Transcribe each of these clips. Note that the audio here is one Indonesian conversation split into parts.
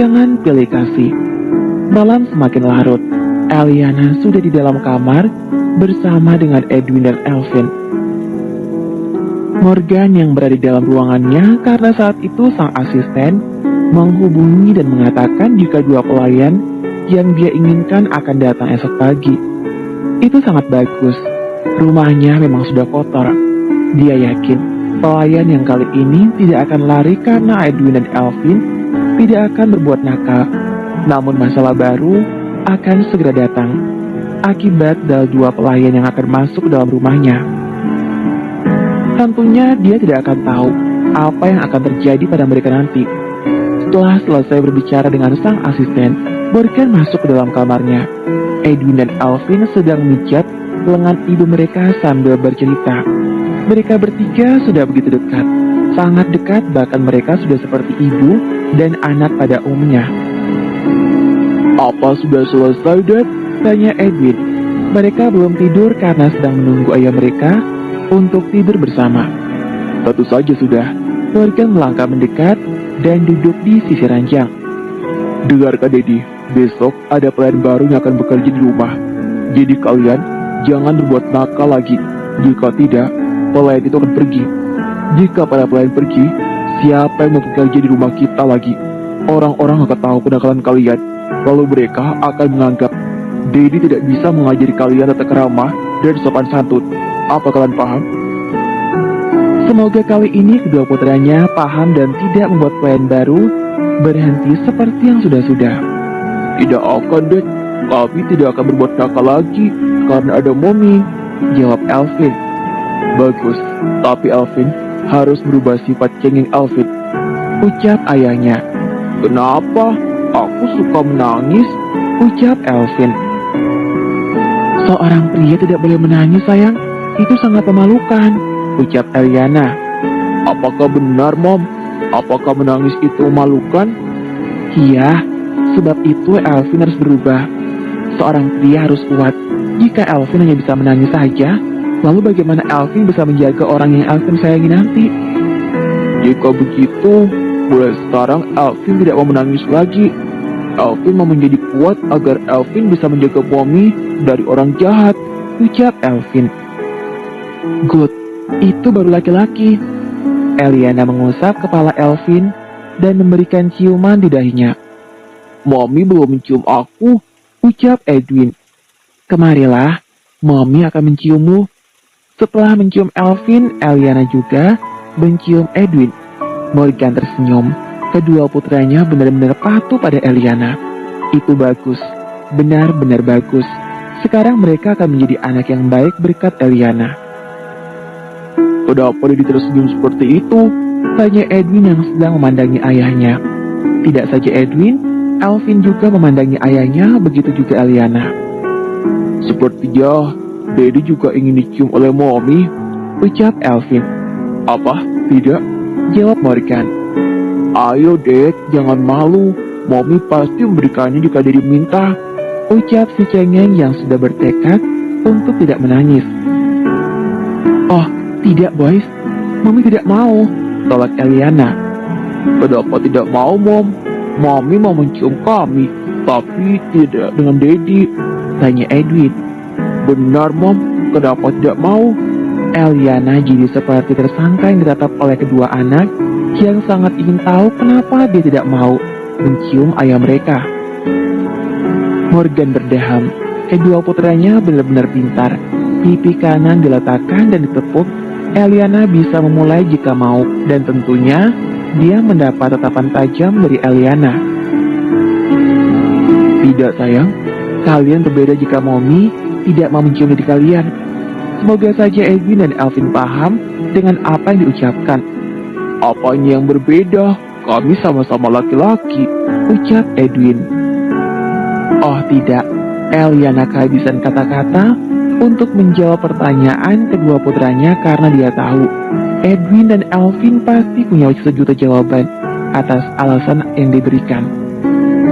Jangan pilih kasih. Malam semakin larut. Eliana sudah di dalam kamar bersama dengan Edwin dan Elvin. Morgan yang berada di dalam ruangannya karena saat itu sang asisten menghubungi dan mengatakan jika dua pelayan yang dia inginkan akan datang esok pagi. Itu sangat bagus. Rumahnya memang sudah kotor. Dia yakin pelayan yang kali ini tidak akan lari karena Edwin dan Elvin tidak akan berbuat nakal. Namun masalah baru akan segera datang akibat dari dua pelayan yang akan masuk ke dalam rumahnya. Tentunya dia tidak akan tahu apa yang akan terjadi pada mereka nanti. Setelah selesai berbicara dengan sang asisten, Morgan masuk ke dalam kamarnya. Edwin dan Elvin sedang memijat lengan ibu mereka sambil bercerita. Mereka bertiga sudah begitu dekat, sangat dekat, bahkan mereka sudah seperti ibu dan anak pada umumnya. "Apa sudah selesai, Dad?" tanya Edwin. Mereka belum tidur karena sedang menunggu ayah mereka untuk tidur bersama. "Tentu saja sudah." Morgan melangkah mendekat dan duduk di sisi ranjang. "Dengarkan, Daddy, besok ada pelayan baru yang akan bekerja di rumah. Jadi kalian jangan berbuat nakal lagi. Jika tidak, pelayan itu akan pergi. Jika para pelayan pergi, siapa yang mau bekerja di rumah kita lagi? Orang-orang akan tahu kenakalan kalian. Lalu mereka akan menganggap Daddy tidak bisa mengajari kalian tata krama dan sopan santun. Apa kalian paham?" Semoga kali ini kedua putranya paham dan tidak membuat pelayan baru berhenti seperti yang sudah-sudah. "Tidak akan, Dad. Kami tidak akan berbuat nakal lagi karena ada Mommy," jawab Elvin. "Bagus, tapi Elvin harus berubah sifat cengeng Elvin," ucap ayahnya. "Kenapa? Aku suka menangis," ucap Elvin. "Seorang pria tidak boleh menangis, sayang. Itu sangat memalukan," ucap Eliana. "Apakah benar, Mom? Apakah menangis itu memalukan?" "Iya, sebab itu Elvin harus berubah. Seorang pria harus kuat. Jika Elvin hanya bisa menangis saja, lalu bagaimana Elvin bisa menjaga orang yang Elvin sayangi nanti?" "Jika begitu, mulai sekarang Elvin tidak mau menangis lagi. Elvin mau menjadi kuat agar Elvin bisa menjaga Mommy dari orang jahat," ucap Elvin. "Good, itu baru laki-laki." Eliana mengusap kepala Elvin dan memberikan ciuman di dahinya. "Mommy belum mencium aku," ucap Edwin. "Kemarilah, Mommy akan menciummu." Setelah mencium Elvin, Eliana juga mencium Edwin. Morgan tersenyum. Kedua putranya benar-benar patuh pada Eliana. Itu bagus, benar-benar bagus. Sekarang mereka akan menjadi anak yang baik berkat Eliana. "Kenapa dia tersenyum seperti itu?" tanya Edwin yang sedang memandangi ayahnya. Tidak saja Edwin, Elvin juga memandangi ayahnya, begitu juga Eliana. "Sepertinya Daddy juga ingin dicium oleh Mommy," ucap Elvin. "Apa? Tidak?" jawab Morgan. "Ayo, Dad, jangan malu. Mommy pasti memberikannya jika Daddy minta," ucap si cengeng yang sudah bertekad untuk tidak menangis. "Oh, tidak, boys. Mommy tidak mau," tolak Eliana. "Kenapa tidak mau, Mom? Mommy mau mencium kami, tapi tidak dengan Daddy," tanya Edwin. "Benar, Mom. Kenapa tidak mau?" Eliana jadi seperti tersangka yang ditatap oleh kedua anak yang sangat ingin tahu kenapa dia tidak mau mencium ayah mereka. Morgan berdeham. Kedua putranya benar-benar pintar. Pipi kanan diletakkan dan ditepuk. Eliana bisa memulai jika mau, dan tentunya dia mendapat tatapan tajam dari Eliana. "Tidak, sayang. Kalian berbeda jika Mommy tidak mau mencium diri kalian." Semoga saja Edwin dan Elvin paham dengan apa yang diucapkan. "Apanya yang berbeda? Kami sama-sama laki-laki," ucap Edwin. Oh tidak, Eliana kehabisan kata-kata untuk menjawab pertanyaan kedua putranya karena dia tahu Edwin dan Elvin pasti punya sejuta jawaban atas alasan yang diberikan.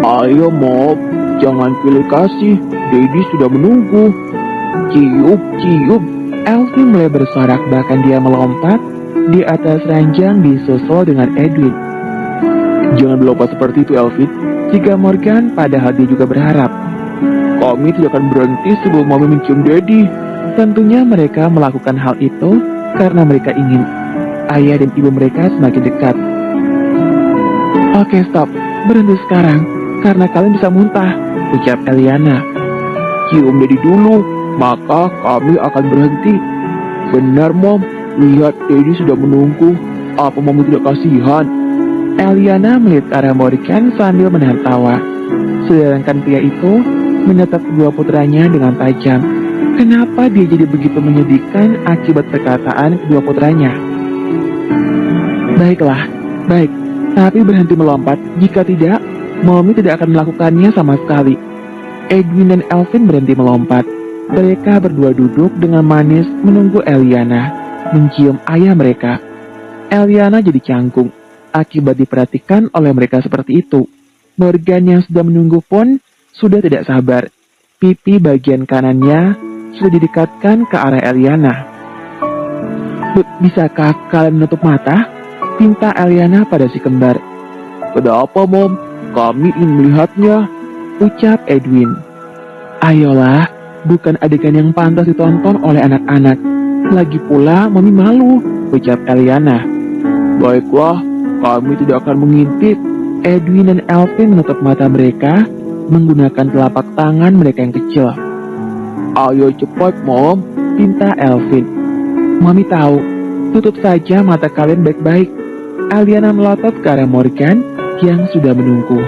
"Ayo, Mom, jangan pilih kasih. Daddy sudah menunggu." "Cium, cium." Elvin mulai bersorak, bahkan dia melompat di atas ranjang disusul dengan Edwin. Jangan berlomba seperti itu, Elvin. Jika Morgan, padahal dia juga berharap. Kami tidak akan berhenti sebelum Mami mencium Daddy. Tentunya mereka melakukan hal itu karena mereka ingin ayah dan ibu mereka semakin dekat. Oke, stop. Berhenti sekarang, karena kalian bisa muntah, ucap Eliana. Cium Daddy dulu, maka kami akan berhenti. Benar, Mom. Lihat, Daddy sudah menunggu. Apa Mami tidak kasihan? Eliana melihat ke arah Morgan sambil menahan tawa. Sedangkan pria itu menatap kedua putranya dengan tajam. Kenapa dia jadi begitu menyedihkan akibat perkataan kedua putranya? Baiklah, baik. Tapi berhenti melompat. Jika tidak, Mommy tidak akan melakukannya sama sekali. Edwin dan Elvin berhenti melompat. Mereka berdua duduk dengan manis menunggu Eliana mencium ayah mereka. Eliana jadi canggung akibat diperhatikan oleh mereka seperti itu. Morgan yang sudah menunggu pun sudah tidak sabar. Pipi bagian kanannya sudah didekatkan ke arah Eliana. Bisakah kalian menutup mata? Pinta Eliana pada si kembar. Kenapa, Mom? Kami ingin melihatnya, ucap Edwin. Ayolah, bukan adegan yang pantas ditonton oleh anak-anak. Lagi pula, Mami malu, ucap Eliana. Baiklah, kami tidak akan mengintip. Edwin dan Elvin menutup mata mereka menggunakan telapak tangan mereka yang kecil. Ayo cepat, Mom, pinta Elvin. Mami tahu, tutup saja mata kalian baik-baik. Eliana melotot ke arah Morgan yang sudah menunggu.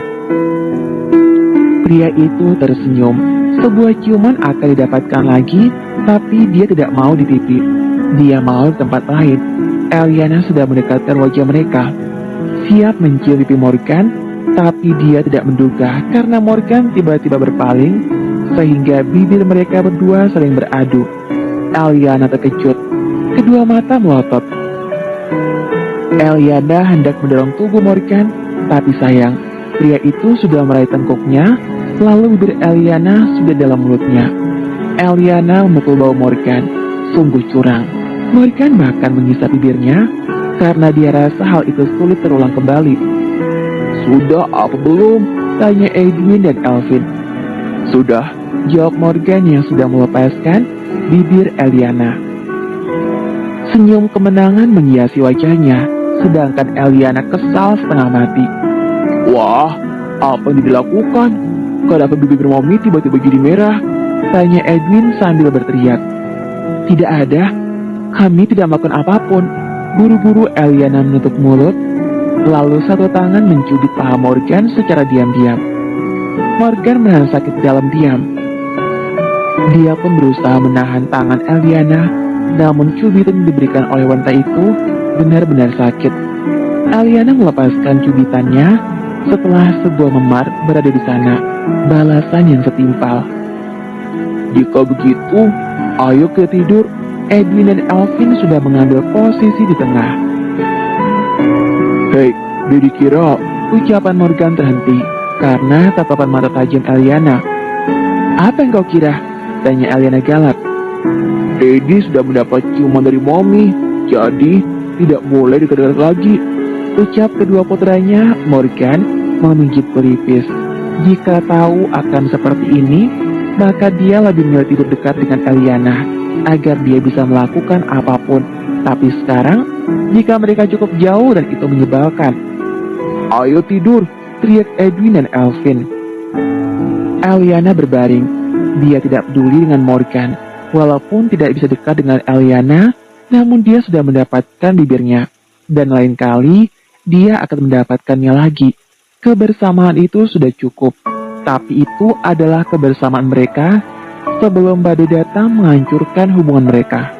Pria itu tersenyum. Sebuah ciuman akan didapatkan lagi, tapi dia tidak mau di pipi. Dia mau di tempat lain. Eliana sudah mendekatkan wajah mereka. Siap mencium pipi Morgan, tapi dia tidak menduga karena Morgan tiba-tiba berpaling, sehingga bibir mereka berdua saling beradu. Eliana terkejut. Kedua mata melotot. Eliana hendak mendorong tubuh Morgan, tapi sayang, pria itu sudah meraih tengkuknya, lalu bibir Eliana sudah dalam mulutnya. Eliana memukul bau Morgan, sungguh curang. Morgan bahkan menghisap bibirnya, karena dia rasa hal itu sulit terulang kembali. Sudah apa belum? Tanya Edwin dan Elvin. Sudah, jawab Morgan yang sudah melepaskan bibir Eliana. Senyum kemenangan menghiasi wajahnya, sedangkan Eliana kesal setengah mati. Wah, apa yang dilakukan? Kenapa bibir Mommy tiba-tiba jadi merah? Tanya Edwin sambil berteriak. Tidak ada, kami tidak melakukan apapun. Buru-buru Eliana menutup mulut, lalu satu tangan mencubit paha Morgan secara diam-diam. Morgan menahan sakit dalam diam. Dia pun berusaha menahan tangan Eliana, namun cubitan yang diberikan oleh wanita itu benar-benar sakit. Eliana melepaskan cubitannya setelah sebuah memar berada di sana, balasan yang setimpal. Jika begitu, ayo kita tidur. Edwin dan Elvin sudah mengambil posisi di tengah. Hei, Daddy kira, ucapan Morgan terhenti karena tatapan mata tajam Eliana. Apa yang kau kira? Tanya Eliana galak. Daddy sudah mendapat ciuman dari Mommy, jadi tidak boleh dekat-dekat lagi. Ucap kedua putranya, Morgan menunjuk pelipis. Jika tahu akan seperti ini, maka dia lebih memilih tidur dekat dengan Eliana agar dia bisa melakukan apapun. Tapi sekarang, jika mereka cukup jauh dan itu menyebalkan. Ayo tidur, teriak Edwin dan Elvin. Eliana berbaring. Dia tidak peduli dengan Morgan. Walaupun tidak bisa dekat dengan Eliana, namun dia sudah mendapatkan bibirnya. Dan lain kali, dia akan mendapatkannya lagi. Kebersamaan itu sudah cukup. Tapi itu adalah kebersamaan mereka sebelum badai datang menghancurkan hubungan mereka.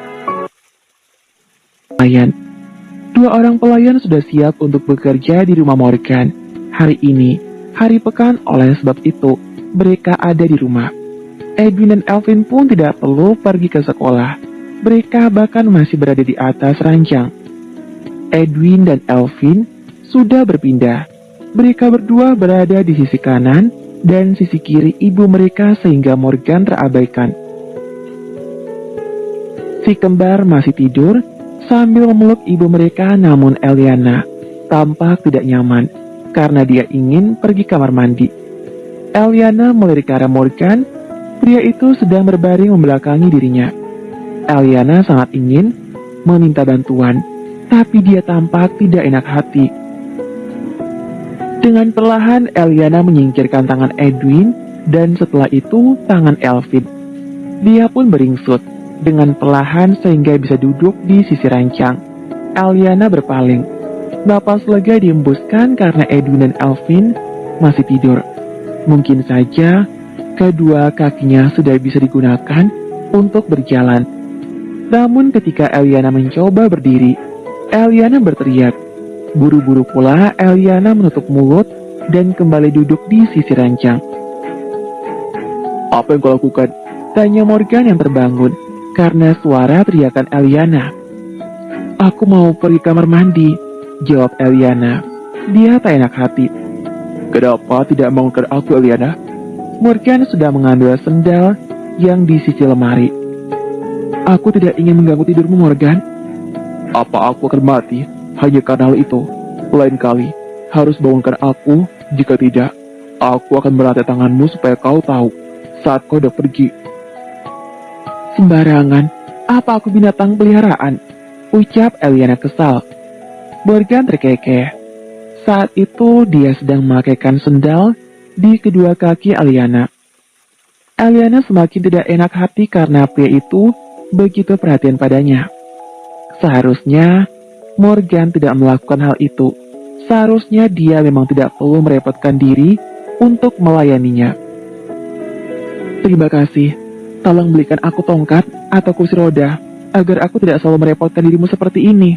Pelayan. Dua orang pelayan sudah siap untuk bekerja di rumah Morgan. Hari ini, hari pekan, oleh sebab itu, mereka ada di rumah. Edwin dan Elvin pun tidak perlu pergi ke sekolah. Mereka bahkan masih berada di atas ranjang. Edwin dan Elvin sudah berpindah. Mereka berdua berada di sisi kanan dan sisi kiri ibu mereka sehingga Morgan terabaikan. Si kembar masih tidur sambil memeluk ibu mereka, namun Eliana tampak tidak nyaman. karena dia ingin pergi kamar mandi. Eliana melirik ke arah Morgan. Pria itu sedang berbaring membelakangi dirinya. Eliana sangat ingin meminta bantuan, tapi dia tampak tidak enak hati. Dengan perlahan, Eliana menyingkirkan tangan Edwin, dan setelah itu tangan Elvin. Dia pun beringsut dengan perlahan sehingga bisa duduk di sisi rancang. Eliana berpaling. Napas lega dihembuskan karena Edwin dan Elvin masih tidur. Mungkin saja kedua kakinya sudah bisa digunakan untuk berjalan. Namun ketika Eliana mencoba berdiri, Eliana berteriak. Buru-buru pula Eliana menutup mulut dan kembali duduk di sisi rancang. "Apa yang kau lakukan?" tanya Morgan yang terbangun karena suara teriakan Eliana. "Aku mau pergi kamar mandi," jawab Eliana. Dia tak enak hati. "Kenapa tidak membangunkan aku, Eliana?" Morgan sudah mengambil sendal yang di sisi lemari. "Aku tidak ingin mengganggu tidurmu, Morgan." "Apa aku akan mati hanya karena hal itu? Lain kali harus bangunkan aku. Jika tidak, aku akan merantai tanganmu supaya kau tahu saat kau udah pergi." "Sembarangan, apa aku binatang peliharaan?" ucap Eliana kesal. Morgan terkekeh. Saat itu dia sedang memakaikan sendal di kedua kaki Eliana. Eliana semakin tidak enak hati karena pria itu begitu perhatian padanya. Seharusnya Morgan tidak melakukan hal itu. Seharusnya dia memang tidak perlu merepotkan diri untuk melayaninya. "Terima kasih. Tolong belikan aku tongkat atau kursi roda agar aku tidak selalu merepotkan dirimu seperti ini."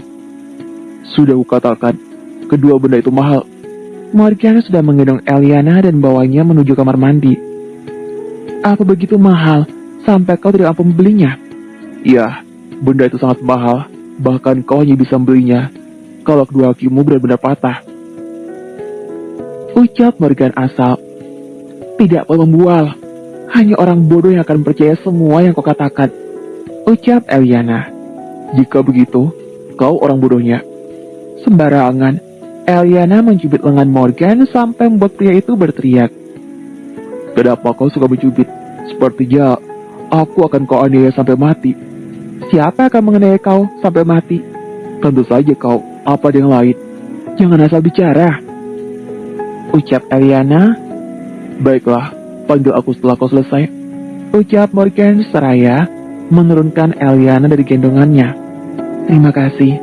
"Sudah kukatakan, kedua benda itu mahal." Morgan sudah menggendong Eliana dan membawanya menuju kamar mandi. "Apa begitu mahal sampai kau tidak mampu membelinya?" "Ya, benda itu sangat mahal. Bahkan kau hanya bisa membelinya kalau kedua kakimu benar-benar patah," ucap Morgan asal. "Tidak perlu membual. Hanya orang bodoh yang akan percaya semua yang kau katakan," ucap Eliana. "Jika begitu, kau orang bodohnya." Sembarangan. Eliana mencubit lengan Morgan sampai membuat pria itu berteriak. "Kenapa kau suka mencubit? Sepertinya aku akan kau aniaya sampai mati." "Siapa akan menganiaya kau sampai mati?" "Tentu saja kau, apa ada yang lain?" "Jangan asal bicara," ucap Eliana. "Baiklah, panggil aku setelah kau selesai," ucap Morgan seraya menurunkan Eliana dari gendongannya. "Terima kasih."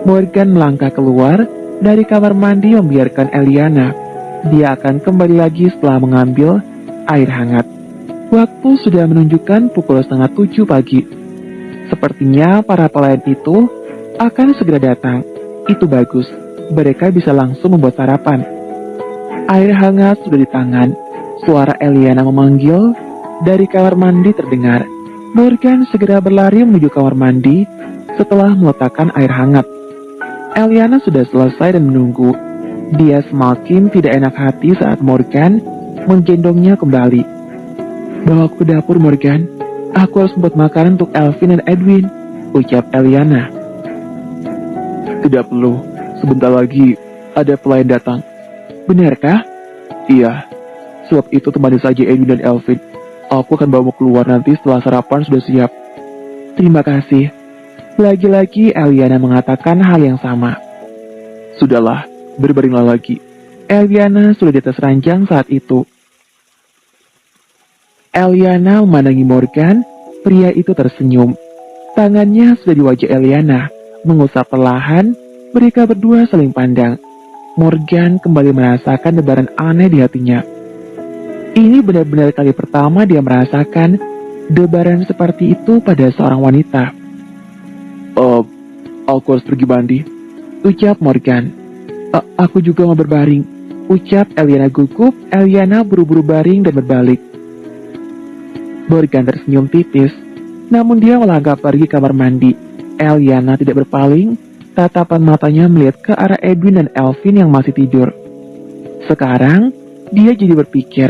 Morgan melangkah keluar dari kamar mandi membiarkan Eliana. Dia akan kembali lagi setelah mengambil air hangat. Waktu sudah menunjukkan pukul 6:30 pagi. Sepertinya para pelayan itu akan segera datang. Itu bagus, mereka bisa langsung membuat sarapan. Air hangat sudah di tangan. Suara Eliana memanggil dari kamar mandi terdengar. Morgan segera berlari menuju kamar mandi setelah meletakkan air hangat. Eliana sudah selesai dan menunggu. Dia semakin tidak enak hati saat Morgan menggendongnya kembali. "Bawa aku ke dapur, Morgan. Aku harus membuat makanan untuk Elvin dan Edwin," ucap Eliana. "Tidak perlu. Sebentar lagi ada pelayan datang." "Benarkah?" "Iya. Sebab itu temani saja Edwin dan Elvin. Aku akan bawamu keluar nanti setelah sarapan sudah siap." "Terima kasih." Lagi-lagi Eliana mengatakan hal yang sama. "Sudahlah, berbaringlah lagi." Eliana sudah di atas ranjang saat itu. Eliana memandangi Morgan. Pria itu tersenyum. Tangannya sudah di wajah Eliana, mengusap perlahan. Mereka berdua saling pandang. Morgan kembali merasakan debaran aneh di hatinya. Ini benar-benar kali pertama dia merasakan debaran seperti itu pada seorang wanita. Aku harus pergi mandi," ucap Morgan. Aku juga mau berbaring," ucap Eliana gugup. Eliana buru-buru baring dan berbalik. Morgan tersenyum tipis, namun dia melangkah pergi kamar mandi. Eliana tidak berpaling, tatapan matanya melihat ke arah Edwin dan Elvin yang masih tidur. Sekarang, dia jadi berpikir,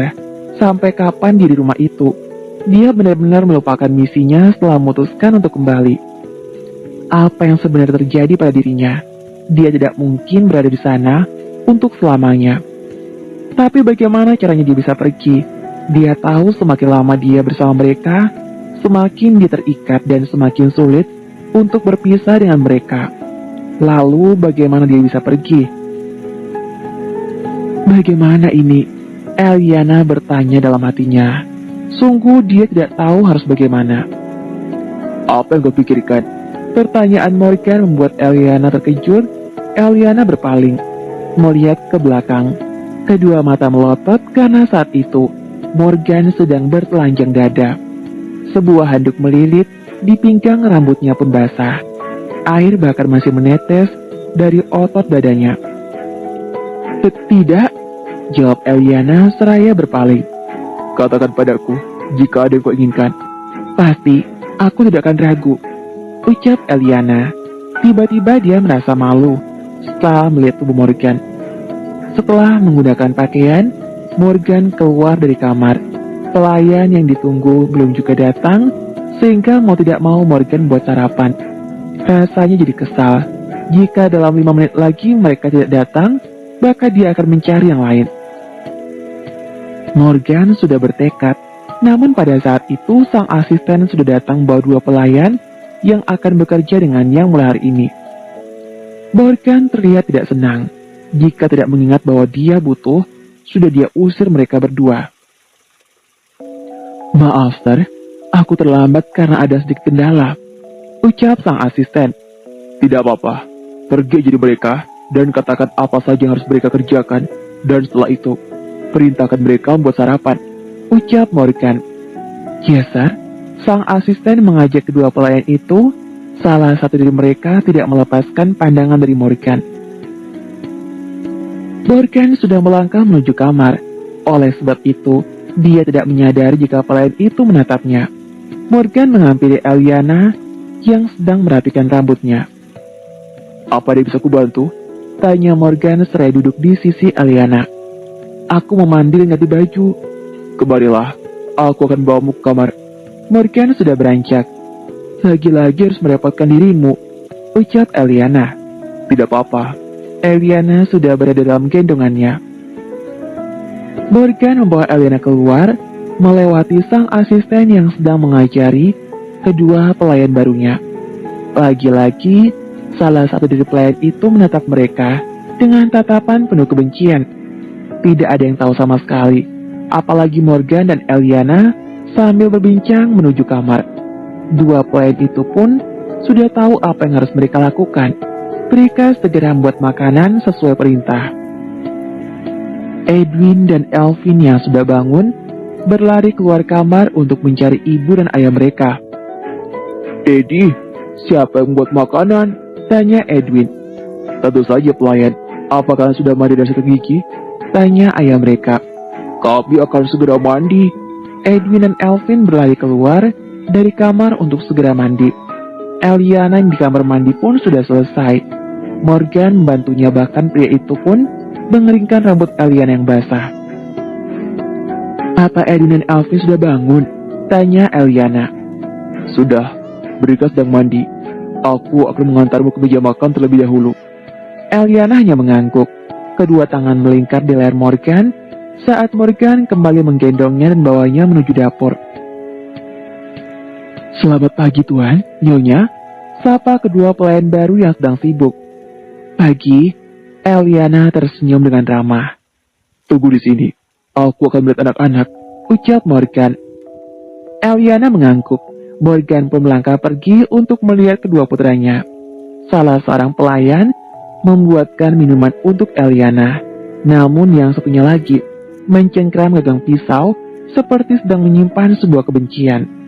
sampai kapan dia di rumah itu? Dia benar-benar melupakan misinya setelah memutuskan untuk kembali. Apa yang sebenarnya terjadi pada dirinya? Dia tidak mungkin berada di sana untuk selamanya. Tapi bagaimana caranya dia bisa pergi? Dia tahu semakin lama dia bersama mereka, semakin dia terikat dan semakin sulit untuk berpisah dengan mereka. Lalu bagaimana dia bisa pergi? Bagaimana ini? Eliana bertanya dalam hatinya. Sungguh dia tidak tahu harus bagaimana. Apa yang kau pikirkan? Pertanyaan Morgan membuat Eliana terkejut. Eliana berpaling, melihat ke belakang. Kedua mata melotot karena saat itu Morgan sedang bertelanjang dada. Sebuah handuk melilit di pinggang, rambutnya pun basah. Air bahkan masih menetes dari otot badannya. Tidak, jawab Eliana seraya berpaling. Katakan padaku, jika ada yang kau inginkan. Pasti, aku tidak akan ragu, ucap Eliana. Tiba-tiba dia merasa malu setelah melihat tubuh Morgan. Setelah menggunakan pakaian, Morgan keluar dari kamar. Pelayan yang ditunggu belum juga datang, sehingga mau tidak mau Morgan buat sarapan. Rasanya jadi kesal. Jika dalam 5 menit lagi mereka tidak datang, maka dia akan mencari yang lain. Morgan sudah bertekad, namun pada saat itu sang asisten sudah datang bawa 2 pelayan yang akan bekerja dengan yang mulai hari ini. Morgan terlihat tidak senang. Jika tidak mengingat bahwa dia butuh, sudah dia usir mereka berdua. Maaf, Sir, aku terlambat karena ada sedikit kendala, ucap sang asisten. Tidak apa-apa, pergi jadi mereka dan katakan apa saja yang harus mereka kerjakan, dan setelah itu perintahkan mereka membuat sarapan, ucap Morgan. Yes, Sir. Sang asisten mengajak kedua pelayan itu. Salah satu dari mereka tidak melepaskan pandangan dari Morgan. Morgan sudah melangkah menuju kamar. Oleh sebab itu, dia tidak menyadari jika pelayan itu menatapnya. Morgan menghampiri Eliana yang sedang merapikan rambutnya. Apa dia bisa kubantu? Tanya Morgan seraya duduk di sisi Eliana. Aku mau mandi dan ganti baju. Kembalilah, aku akan bawamu ke kamar. Morgan sudah beranjak. Lagi-lagi harus merepotkan dirimu, ucap Eliana. Tidak apa-apa, Eliana sudah berada dalam gendongannya. Morgan membawa Eliana keluar, melewati sang asisten yang sedang mengajari kedua pelayan barunya. Lagi-lagi, salah satu dari pelayan itu menatap mereka dengan tatapan penuh kebencian. Tidak ada yang tahu sama sekali, apalagi Morgan dan Eliana sambil berbincang menuju kamar. 2 pelayan itu pun sudah tahu apa yang harus mereka lakukan. Mereka segera membuat makanan sesuai perintah. Edwin dan Elvin yang sudah bangun berlari keluar kamar untuk mencari ibu dan ayah mereka. Eddie, siapa yang membuat makanan? Tanya Edwin. Tentu saja pelayan. Apa kalian sudah mandi dan sikat gigi? Tanya ayah mereka. Kami akan segera mandi. Edwin dan Elvin berlari keluar dari kamar untuk segera mandi. Eliana yang di kamar mandi pun sudah selesai. Morgan membantunya, bahkan pria itu pun mengeringkan rambut Eliana yang basah. Apa Edwin dan Elvin sudah bangun? Tanya Eliana. Sudah, mereka sedang mandi. Aku akan mengantarmu ke meja makan terlebih dahulu. Eliana hanya mengangguk. Kedua tangan melingkar di leher Morgan saat Morgan kembali menggendongnya dan bawanya menuju dapur. Selamat pagi Tuan, Nyonya, sapa kedua pelayan baru yang sedang sibuk. Pagi, Eliana tersenyum dengan ramah. Tunggu di sini, aku akan melihat anak-anak, ucap Morgan. Eliana mengangguk. Morgan pun melangkah pergi untuk melihat kedua putranya. Salah seorang pelayan membuatkan minuman untuk Eliana. Namun yang satunya lagi mencengkram gagang pisau seperti sedang menyimpan sebuah kebencian.